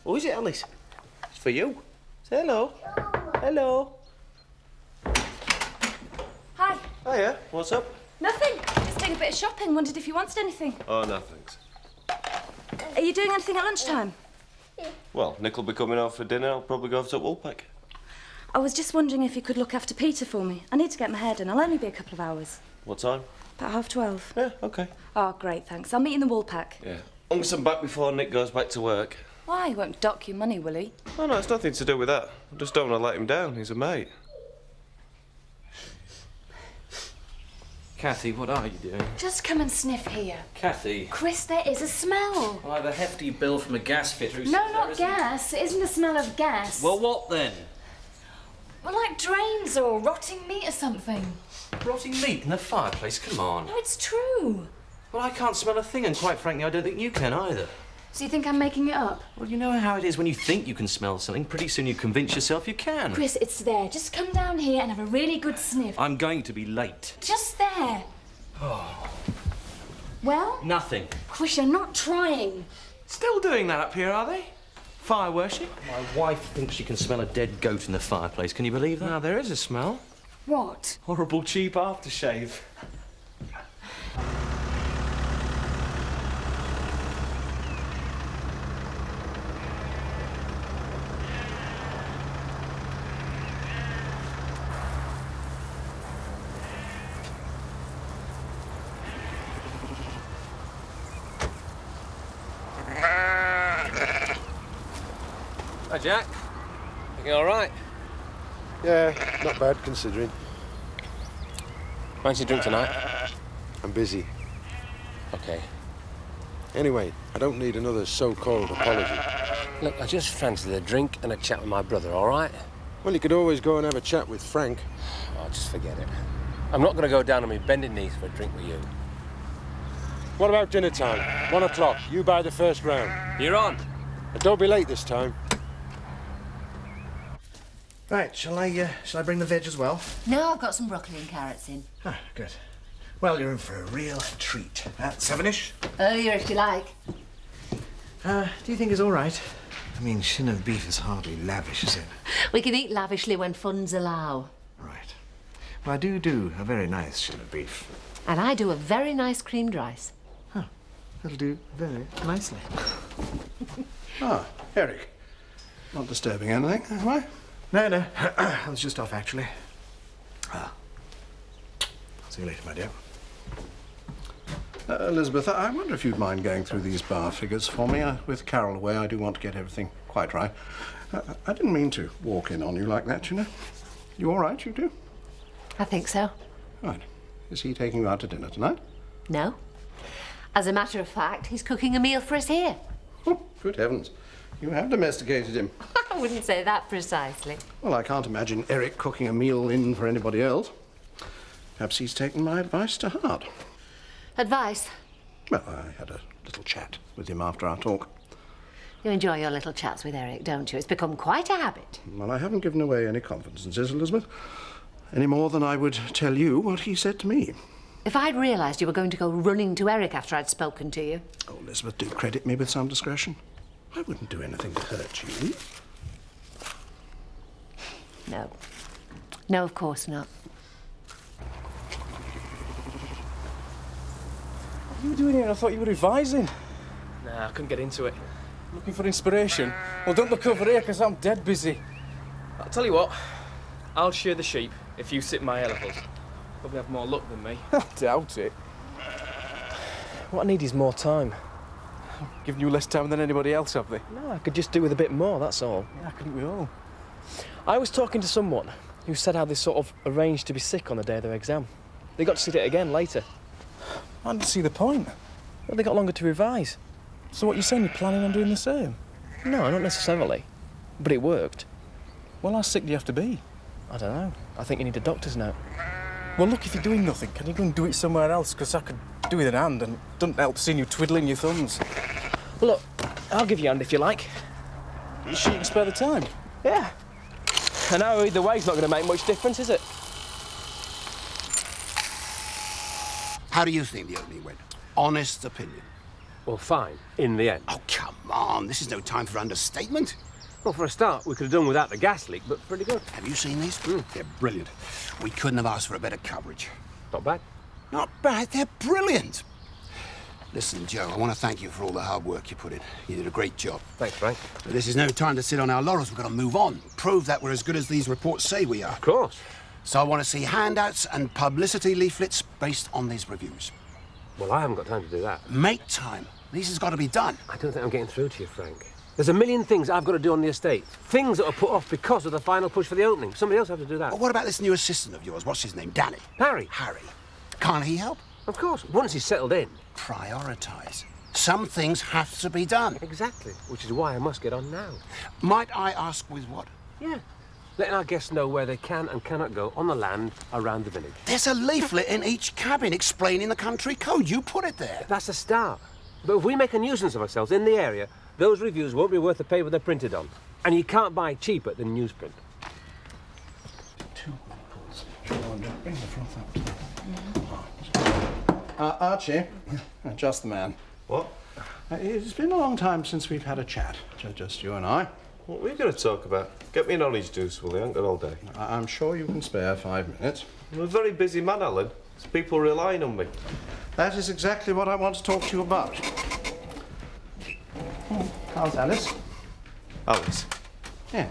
Who is it, Alice? It's for you. Say hello. Hello. Hi. Hiya. What's up? Nothing. Just doing a bit of shopping. Wondered if you wanted anything. Oh, no, thanks. Are you doing anything at lunchtime? Well, Nick will be coming out for dinner. I'll probably go over to Woolpack. I was just wondering if you could look after Peter for me. I need to get my hair done. I'll only be a couple of hours. What time? About 12:30. Yeah, OK. Oh, great, thanks. I'll meet you in the Woolpack. Yeah. Unless I'm back before Nick goes back to work. Why? He won't dock your money, will he? Oh, no, it's nothing to do with that. I just don't want to let him down. He's a mate. Kathy, what are you doing? Just come and sniff here. Kathy. Chris, there is a smell. I have a hefty bill from a gas fitter who No, says not gas. It isn't the smell of gas. Well, what then? Well, like drains or rotting meat or something. Rotting meat in the fireplace, come on. No, it's true. Well, I can't smell a thing, and quite frankly, I don't think you can either. So you think I'm making it up? Well, you know how it is when you think you can smell something, pretty soon you convince yourself you can. Chris, it's there. Just come down here and have a really good sniff. I'm going to be late. Just there. Oh. Well? Nothing. Chris, you're not trying. Still doing that up here, are they? Fire worship? My wife thinks she can smell a dead goat in the fireplace. Can you believe that? Now, there is a smell. What? Horrible cheap aftershave. Hi, Jack. You all right? Yeah, not bad considering. Fancy a drink tonight? I'm busy. Okay. Anyway, I don't need another so-called apology. Look, I just fancied a drink and a chat with my brother, all right? Well, you could always go and have a chat with Frank. Oh, just forget it. I'm not going to go down on my bending knees for a drink with you. What about dinner time? 1 o'clock. You buy the first round. You're on. But don't be late this time. Right, shall I bring the veg as well? No, I've got some broccoli and carrots in. Ah, good. Well, you're in for a real treat. 7-ish? Earlier, if you like. Do you think it's all right? I mean, shin of beef is hardly lavish, is it? We can eat lavishly when funds allow. Right. Well, I do a very nice shin of beef. And I do a very nice creamed rice. Huh. That'll do very nicely. Eric. Not disturbing anything, am I? No. I was just off, actually. See you later, my dear. Elizabeth, I wonder if you'd mind going through these bar figures for me. With Carol away, I do want to get everything quite right. I didn't mean to walk in on you like that, you know. You all right, you do? I think so. Right. Is he taking you out to dinner tonight? No. As a matter of fact, he's cooking a meal for us here. Oh, good heavens. You have domesticated him. I wouldn't say that precisely. Well, I can't imagine Eric cooking a meal in for anybody else. Perhaps he's taken my advice to heart. Advice? Well, I had a little chat with him after our talk. You enjoy your little chats with Eric, don't you? It's become quite a habit. Well, I haven't given away any confidences, Elizabeth. Any more than I would tell you what he said to me. If I'd realised you were going to go running to Eric after I'd spoken to you. Oh, Elizabeth, do credit me with some discretion. I wouldn't do anything to hurt you. No. No, of course not. What are you doing here? I thought you were revising. Nah, I couldn't get into it. Looking for inspiration? Well, don't look over here, because I'm dead busy. I'll tell you what. I'll shear the sheep if you sit in my elephant. Probably have more luck than me. I doubt it. What I need is more time. I've given you less time than anybody else, have they? No, I could just do with a bit more, that's all. Yeah, couldn't we all? I was talking to someone who said how they sort of arranged to be sick on the day of their exam. They got to sit it again later. I didn't see the point. Well, they got longer to revise. So what you're saying, you're planning on doing the same? No, not necessarily. But it worked. Well, how sick do you have to be? I don't know. I think you need a doctor's note. Well, look, if you're doing nothing, can you go and do it somewhere else? Because I could do with an hand, and it doesn't help seeing you twiddling your thumbs. Well, look, I'll give you a hand if you like. You sure you can spare the time? Yeah. I know either way it's not going to make much difference, is it? How do you think the opening went? Honest opinion. Well, fine, in the end. Oh, come on, this is no time for understatement. Well, for a start, we could have done without the gas leak, but pretty good. Have you seen these? They're brilliant. We couldn't have asked for a better coverage. Not bad. Not bad, they're brilliant. Listen, Joe, I want to thank you for all the hard work you put in. You did a great job. Thanks, Frank. But this is no time to sit on our laurels. We've got to move on. Prove that we're as good as these reports say we are. Of course. So I want to see handouts and publicity leaflets based on these reviews. Well, I haven't got time to do that. Make time. This has got to be done. I don't think I'm getting through to you, Frank. There's a million things I've got to do on the estate. Things that are put off because of the final push for the opening. Somebody else has to do that. But what about this new assistant of yours? What's his name? Danny? Harry. Harry. Can't he help? Of course. Once he's settled in. Prioritise. Some things have to be done. Exactly. Which is why I must get on now. Might I ask with what? Yeah. Letting our guests know where they can and cannot go on the land around the village. There's a leaflet in each cabin explaining the country code. You put it there. That's a start. But if we make a nuisance of ourselves in the area, those reviews won't be worth the paper they're printed on. And you can't buy cheaper than newsprint. 2 apples. Bring the froth up. Archie, just the man. What? It's been a long time since we've had a chat, just you and I. What are we going to talk about? Get me an orange juice, will you? I haven't got all day. I'm sure you can spare 5 minutes. I'm a very busy man, Alan. There's people relying on me. That is exactly what I want to talk to you about. How's Alice? Alice? Yeah.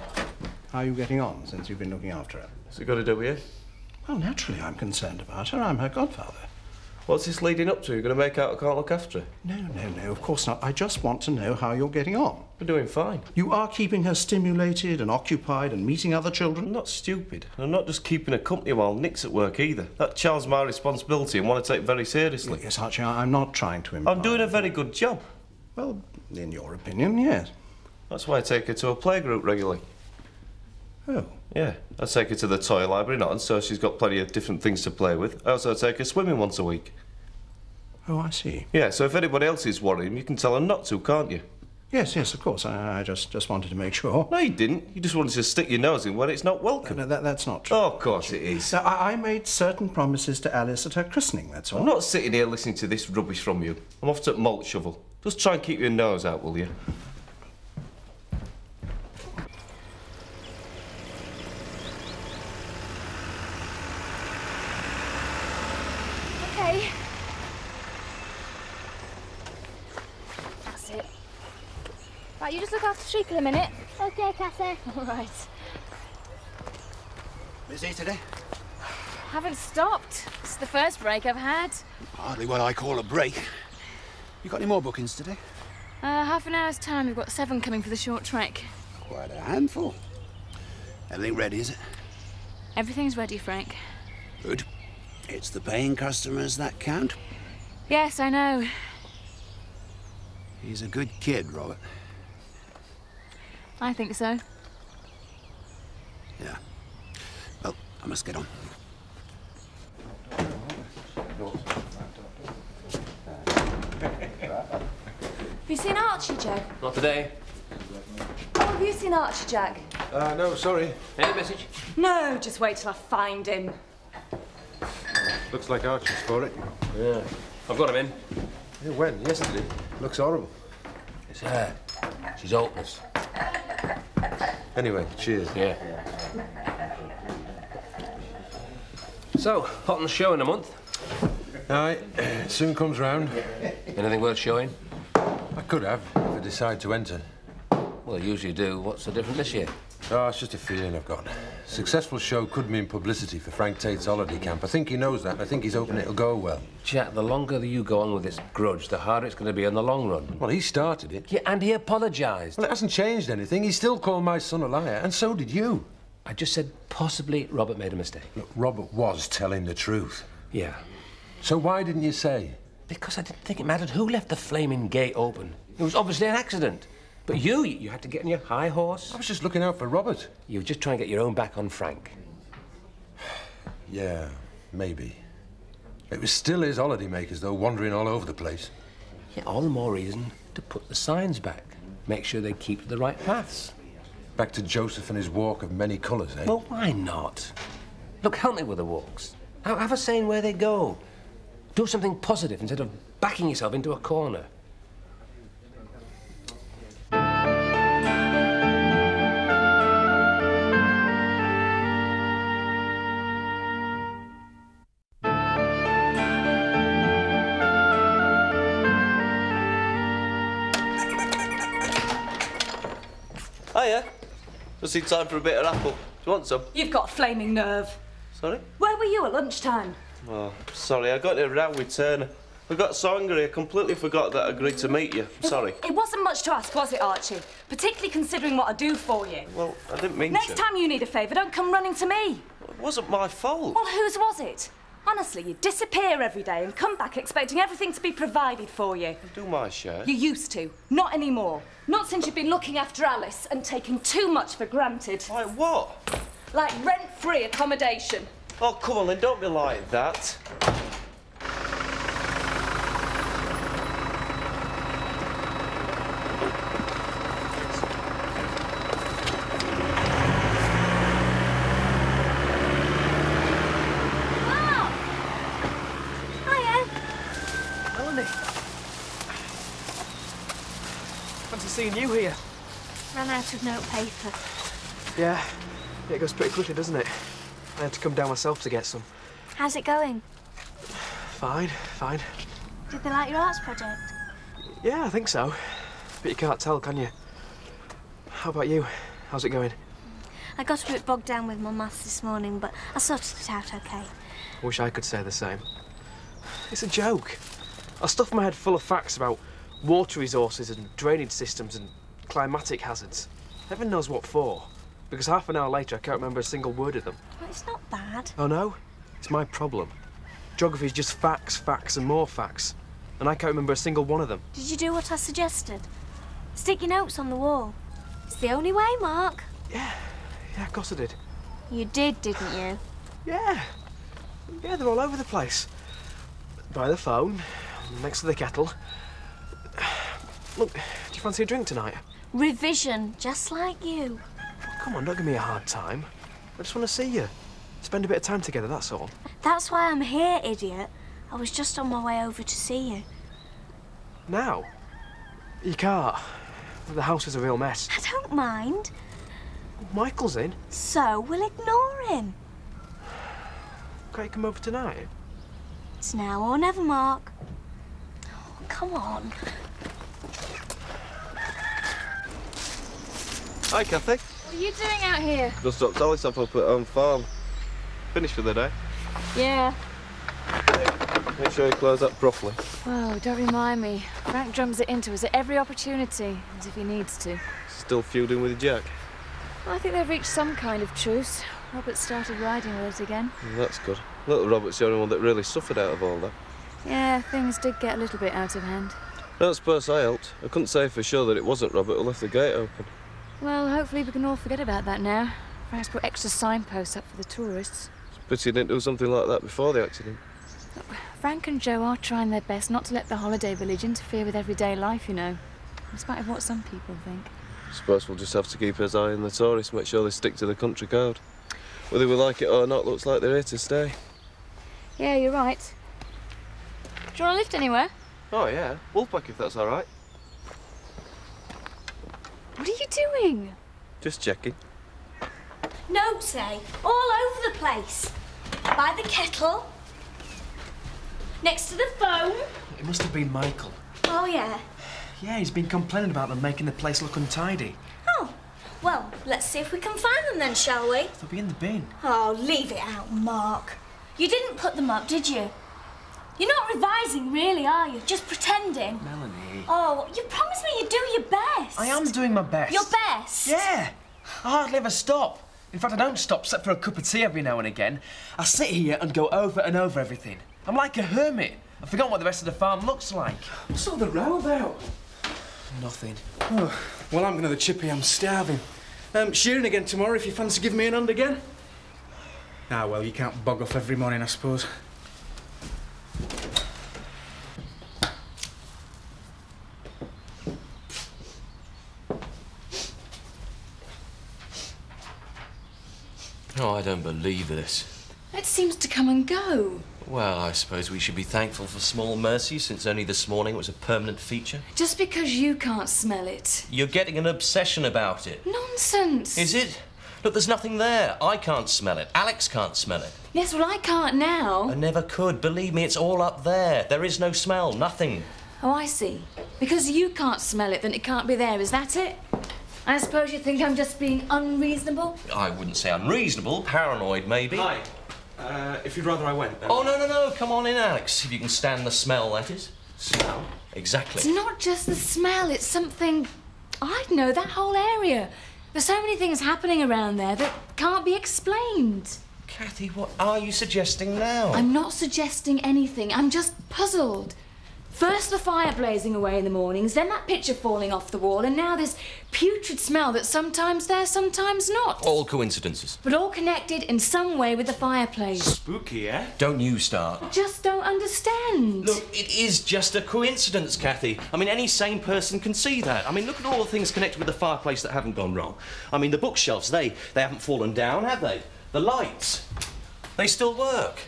How are you getting on since you've been looking after her? What's it got to do with you? Well, naturally I'm concerned about her. I'm her godfather. What's this leading up to? You're going to make out I can't look after her? No, of course not. I just want to know how you're getting on. We're doing fine. You are keeping her stimulated and occupied and meeting other children? I'm not stupid. And I'm not just keeping her company while Nick's at work either. That child's my responsibility and want to take it very seriously. Yes, Archie, I'm not trying to imply... I'm doing a very good job. Well, in your opinion, yes. That's why I take her to a playgroup regularly. Oh. Yeah, I take her to the toy library, not, and so she's got plenty of different things to play with. I also take her swimming once a week. Oh, I see. Yeah, so if anybody else is worrying, you can tell her not to, can't you? Yes, of course. I just wanted to make sure. No, you didn't. You just wanted to stick your nose in where it's not welcome. No, that's not true. Oh, of course it is. Now, I made certain promises to Alice at her christening, that's all. I'm not sitting here listening to this rubbish from you. I'm off to malt shovel. Just try and keep your nose out, will you? Okay. That's it. Right, you just look after Shrieker a minute. Okay, Cassie. All right. Busy today? Haven't stopped. This is the first break I've had. Hardly what I call a break. You got any more bookings today? Half an hour's time. We've got 7 coming for the short trek. Quite a handful. Everything ready, is it? Everything's ready, Frank. Good. It's the paying customers that count. Yes, I know. He's a good kid, Robert. I think so. Yeah. Well, I must get on. Have you seen Archie, Joe? Not today. Oh, have you seen Archie, Jack? No, sorry. Any message? No, just wait till I find him. Looks like Archie's for it. Yeah. I've got him in. Yeah, when? Yesterday. Looks horrible. It's her. She's hopeless. Anyway, cheers. Yeah. So, hot on the show in a month? Aye, soon comes round. Anything worth showing? I could have, if I decide to enter. Well, you usually do. What's so different this year? Oh, it's just a feeling I've got. Successful show could mean publicity for Frank Tate's holiday camp. I think he knows that, and I think he's hoping it'll go well. Jack, the longer that you go on with this grudge, the harder it's going to be in the long run. Well, he started it. Yeah, and he apologised. Well, it hasn't changed anything. He still called my son a liar, and so did you. I just said possibly Robert made a mistake. Look, Robert was telling the truth. Yeah. So why didn't you say? Because I didn't think it mattered who left the flaming gate open. It was obviously an accident. But you had to get on your high horse. I was just looking out for Robert. You were just trying to get your own back on Frank. Yeah, maybe. It was still his holidaymakers, though, wandering all over the place. Yeah, all the more reason to put the signs back. Make sure they keep to the right paths. Back to Joseph and his walk of many colours, eh? Well, why not? Look, help me with the walks. Have a say in where they go. Do something positive instead of backing yourself into a corner. Hiya. Just in time for a bit of apple. Do you want some? You've got a flaming nerve. Sorry? Where were you at lunchtime? Oh, sorry, I got in a row with Turner. I got so angry I completely forgot that I agreed to meet you. I'm sorry. It wasn't much to ask, was it, Archie? Particularly considering what I do for you. Well, I didn't mean Next to. time you need a favour, don't come running to me. It wasn't my fault. Well, whose was it? Honestly, you disappear every day and come back expecting everything to be provided for you. Do my share. You used to. Not anymore. Not since you've been looking after Alice and taking too much for granted. Like what? Like rent-free accommodation. Oh, come on then, don't be like that. Fancy seeing you here. Ran out of notepaper. Yeah, it goes pretty quickly, doesn't it? I had to come down myself to get some. How's it going? Fine, fine. Did they like your arts project? Yeah, I think so. But you can't tell, can you? How about you? How's it going? I got a bit bogged down with my maths this morning, but I sorted it out okay. I wish I could say the same. It's a joke. I stuffed my head full of facts about water resources and drainage systems and climatic hazards. Heaven knows what for. Because half an hour later, I can't remember a single word of them. Well, it's not bad. Oh, no? It's my problem. Geography is just facts, facts, and more facts. And I can't remember a single one of them. Did you do what I suggested? Stick your notes on the wall. It's the only way, Mark. Yeah, of course I did. You did, didn't you? Yeah, they're all over the place. By the phone, next to the kettle. Look, do you fancy a drink tonight? Revision, just like you. Come on, don't give me a hard time. I just want to see you. Spend a bit of time together, that's all. That's why I'm here, idiot. I was just on my way over to see you. Now? You can't. The house is a real mess. I don't mind. Michael's in. So we'll ignore him. Can't you come over tonight? It's now or never, Mark. Oh, come on. Hi, Kathy. What are you doing out here? Just dropped Alice off up at home farm. Finished for the day. Yeah. Make sure you close up properly. Oh, don't remind me. Frank drums it into us at every opportunity, as if he needs to. Still feuding with Jack? Well, I think they've reached some kind of truce. Robert started riding with it again. That's good. Little Robert's the only one that really suffered out of all that. Yeah, things did get a little bit out of hand. I don't suppose I helped. I couldn't say for sure that it wasn't Robert who left the gate open. Well, hopefully we can all forget about that now. Frank's put extra signposts up for the tourists. It's a pity he didn't do something like that before the accident. Look, Frank and Joe are trying their best not to let the holiday village interfere with everyday life, you know, in spite of what some people think. I suppose we'll just have to keep his eye on the tourists, make sure they stick to the country code. Whether we like it or not, looks like they're here to stay. Yeah, you're right. Do you want to lift anywhere? Oh, yeah. Wolfpack, if that's all right. What are you doing? Just checking. Notes, eh? All over the place. By the kettle. Next to the phone. It must have been Michael. Oh, yeah. Yeah, he's been complaining about them making the place look untidy. Oh, well, let's see if we can find them then, shall we? They'll be in the bin. Oh, leave it out, Mark. You didn't put them up, did you? You're not revising, really, are you? Just pretending. Melanie. Oh, you promised me you'd do your best. I am doing my best. Your best? Yeah. I hardly ever stop. In fact, I don't stop except for a cup of tea every now and again. I sit here and go over and over everything. I'm like a hermit. I've forgotten what the rest of the farm looks like. What's all the row about? Nothing. Oh, well, I'm another chippy. I'm starving. Shearing again tomorrow if you fancy giving me an hand again. Ah, well, you can't bog off every morning, I suppose. Oh, I don't believe this. It seems to come and go. Well, I suppose we should be thankful for small mercy, since only this morning it was a permanent feature. Just because you can't smell it. You're getting an obsession about it. Nonsense. Is it? Look, there's nothing there. I can't smell it. Alex can't smell it. Yes, well, I can't now. I never could. Believe me, it's all up there. There is no smell, nothing. Oh, I see. Because you can't smell it, then it can't be there. Is that it? I suppose you think I'm just being unreasonable? I wouldn't say unreasonable, paranoid maybe. Hi. If you'd rather I went. Oh, no, come on in, Alex. If you can stand the smell, that is. Smell? Exactly. It's not just the smell, it's something... I don't know, that whole area. There's so many things happening around there that can't be explained. Kathy, what are you suggesting now? I'm not suggesting anything, I'm just puzzled. First the fire blazing away in the mornings, then that picture falling off the wall, and now this putrid smell that's sometimes there, sometimes not. All coincidences. But all connected in some way with the fireplace. Spooky, eh? Don't you start. I just don't understand. Look, it is just a coincidence, Kathy. I mean, any sane person can see that. I mean, look at all the things connected with the fireplace that haven't gone wrong. I mean, the bookshelves, they haven't fallen down, have they? The lights, they still work.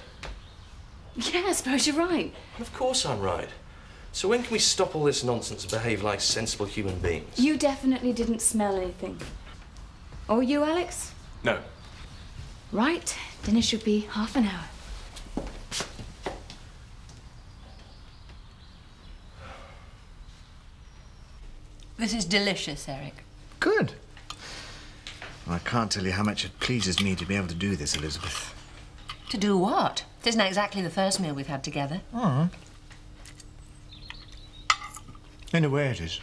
Yeah, I suppose you're right. Of course I'm right. So when can we stop all this nonsense and behave like sensible human beings? You definitely didn't smell anything. Or you, Alex? No. Right, dinner should be half an hour. This is delicious, Eric. Good. I can't tell you how much it pleases me to be able to do this, Elizabeth. To do what? It isn't exactly the first meal we've had together. Oh. In a way it is.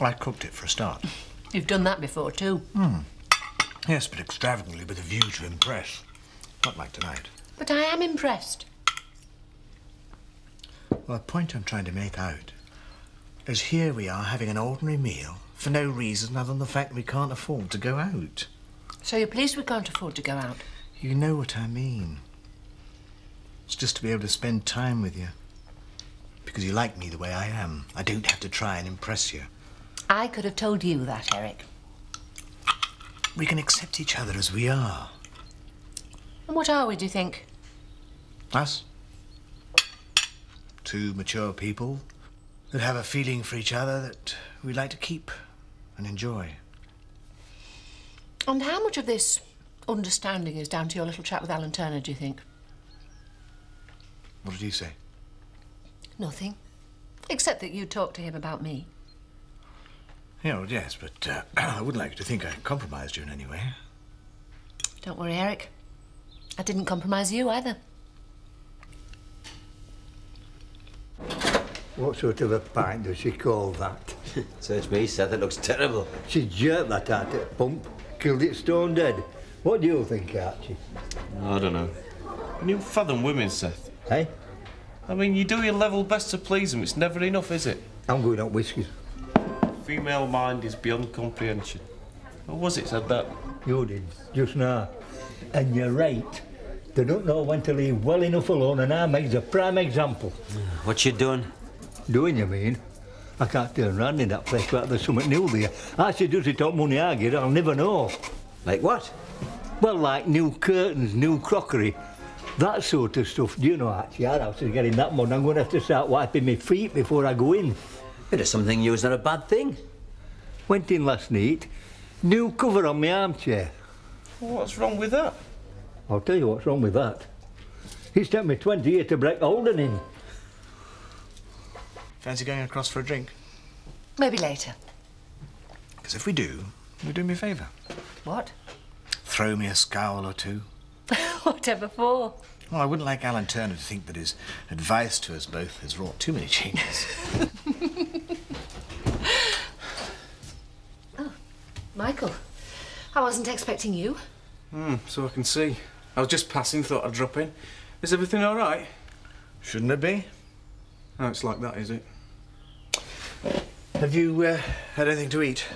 I cooked it for a start. You've done that before, too. Yes, but extravagantly with a view to impress. Not like tonight. But I am impressed. Well, the point I'm trying to make out is here we are having an ordinary meal for no reason other than the fact we can't afford to go out. So you're pleased we can't afford to go out? You know what I mean. It's just to be able to spend time with you. Because you like me the way I am. I don't have to try and impress you. I could have told you that, Eric. We can accept each other as we are. And what are we, do you think? Us? Two mature people that have a feeling for each other that we like to keep and enjoy. And how much of this understanding is down to your little chat with Alan Turner, do you think? What did he say? Nothing. Except that you talked to him about me. Yeah, well, yes, but I wouldn't like you to think I compromised you in any way. Don't worry, Eric. I didn't compromise you either. What sort of a pint does she call that? Search me, Seth, it looks terrible. She jerked that out at pump, killed it stone dead. What do you think, Archie? I don't know. Can you fathom women, Seth? Hey? I mean, you do your level best to please them. It's never enough, is it? I'm going on whiskies. Female mind is beyond comprehension. What was it said that? You did, just now. And you're right. They don't know when to leave well enough alone, and our Meg's a prime example. What you done? Doing, you mean? I can't turn round in that place like there's something new there. How she does it on money I get, I'll never know. Like what? Well, like new curtains, new crockery, that sort of stuff. Do you know, actually, our house is getting that mud. I'm going to have to start wiping my feet before I go in. It is something new, is not a bad thing. Went in last night, new cover on my armchair. Well, what's wrong with that? I'll tell you what's wrong with that. It's taken me 20 years to break Holden in. Fancy going across for a drink? Maybe later. Because if we do, you'll do me a favour. What? Throw me a scowl or two. Whatever for? Well, I wouldn't like Alan Turner to think that his advice to us both has wrought too many changes. Oh, Michael. I wasn't expecting you. So I can see. I was just passing, thought I'd drop in. Is everything all right? Shouldn't it be? Oh, it's like that, is it? Have you had anything to eat?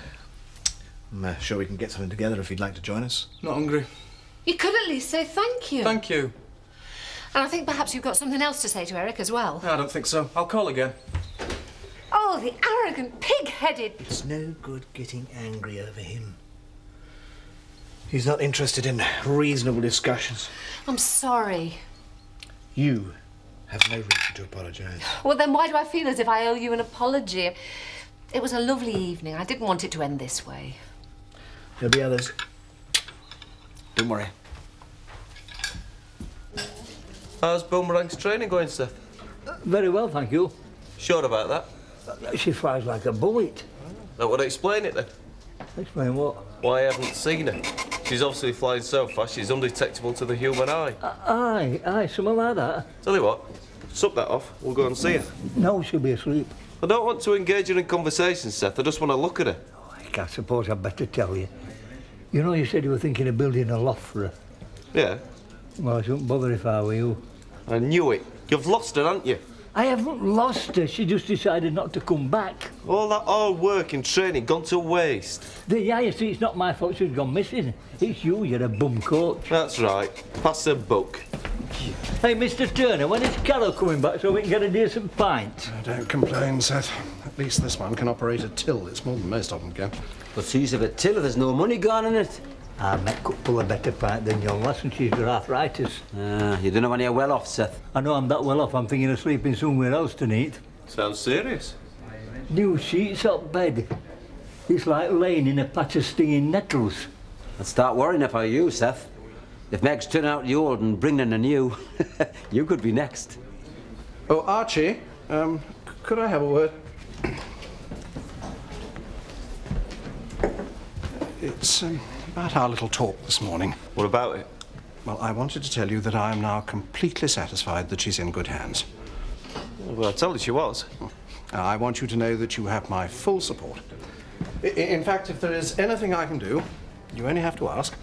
I'm sure we can get something together if you'd like to join us. Not hungry. You could at least say thank you. Thank you. And I think perhaps you've got something else to say to Eric as well. No, I don't think so. I'll call again. Oh, the arrogant, pig-headed... It's no good getting angry over him. He's not interested in reasonable discussions. I'm sorry. You have no reason to apologise. Well, then why do I feel as if I owe you an apology? It was a lovely evening. I didn't want it to end this way. There'll be others. Don't worry. How's Boomerang's training going, Seth? Very well, thank you. Sure about that? She flies like a bullet. That would explain it, then. Explain what? Why I haven't seen her. She's obviously flying so fast she's undetectable to the human eye. Aye, something like that. Tell you what, suck that off. We'll go and see her. No, she'll be asleep. I don't want to engage her in conversation, Seth. I just want to look at her. I suppose I'd better tell you. You know, you said you were thinking of building a loft for her. Yeah. Well, I shouldn't bother if I were you. I knew it. You've lost her, haven't you? I haven't lost her. She just decided not to come back. All that hard work and training gone to waste. Yeah, you see, it's not my fault she's gone missing. It's you, you're a bum coach. That's right. Pass the book. Hey, Mr. Turner, when is Carol coming back so we can get a decent pint? Don't complain, Seth. At least this one can operate a till. It's more than most of them can. What's the use of a till if there's no money gone in it? I met could pull a better pint than young lass and she's got arthritis. You don't know when you're well off, Seth. I know I'm that well off, I'm thinking of sleeping somewhere else tonight. Sounds serious. New sheets up bed. It's like laying in a patch of stinging nettles. I'd start worrying if I were you, Seth. If Meg's turn out the old and bring in a new, you could be next. Oh, Archie, could I have a word? It's about our little talk this morning. What about it? Well, I wanted to tell you that I am now completely satisfied that she's in good hands. Well, I told you she was. I want you to know that you have my full support. In fact, if there is anything I can do, you only have to ask.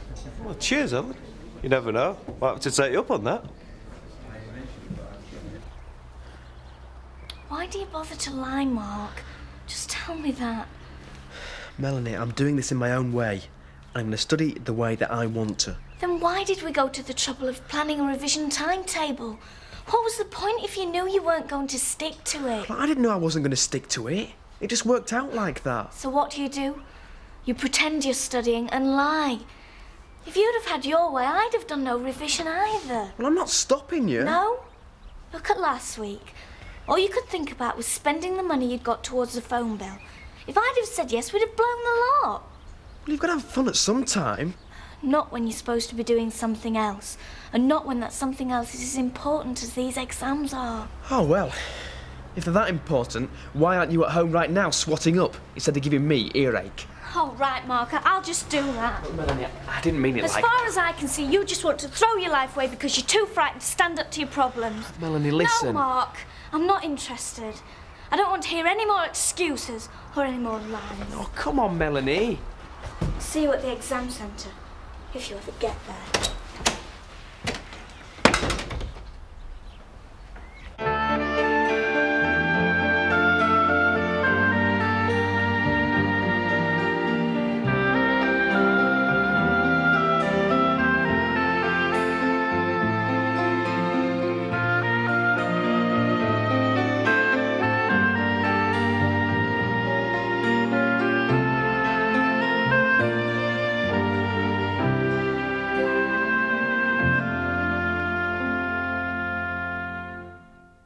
Well, cheers, Ellen. You never know. Might have to take you up on that. Why do you bother to lie, Mark? Just tell me that. Melanie, I'm doing this in my own way. I'm going to study the way that I want to. Then why did we go to the trouble of planning a revision timetable? What was the point if you knew you weren't going to stick to it? Well, I didn't know I wasn't going to stick to it. It just worked out like that. So what do? You pretend you're studying and lie. If you'd have had your way, I'd have done no revision either. Well, I'm not stopping you. No? Look at last week. All you could think about was spending the money you'd got towards the phone bill. If I'd have said yes, we'd have blown the lot. Well, you've got to have fun at some time. Not when you're supposed to be doing something else. And not when that something else is as important as these exams are. Oh, well. If they're that important, why aren't you at home right now swatting up instead of giving me earache? Oh, right, Mark, I'll just do that. Look, Melanie, I didn't mean it as like... As far as I can see, you just want to throw your life away because you're too frightened to stand up to your problems. Melanie, listen. No, Mark, I'm not interested. I don't want to hear any more excuses or any more lies. Oh, come on, Melanie. See you at the exam centre, if you ever get there.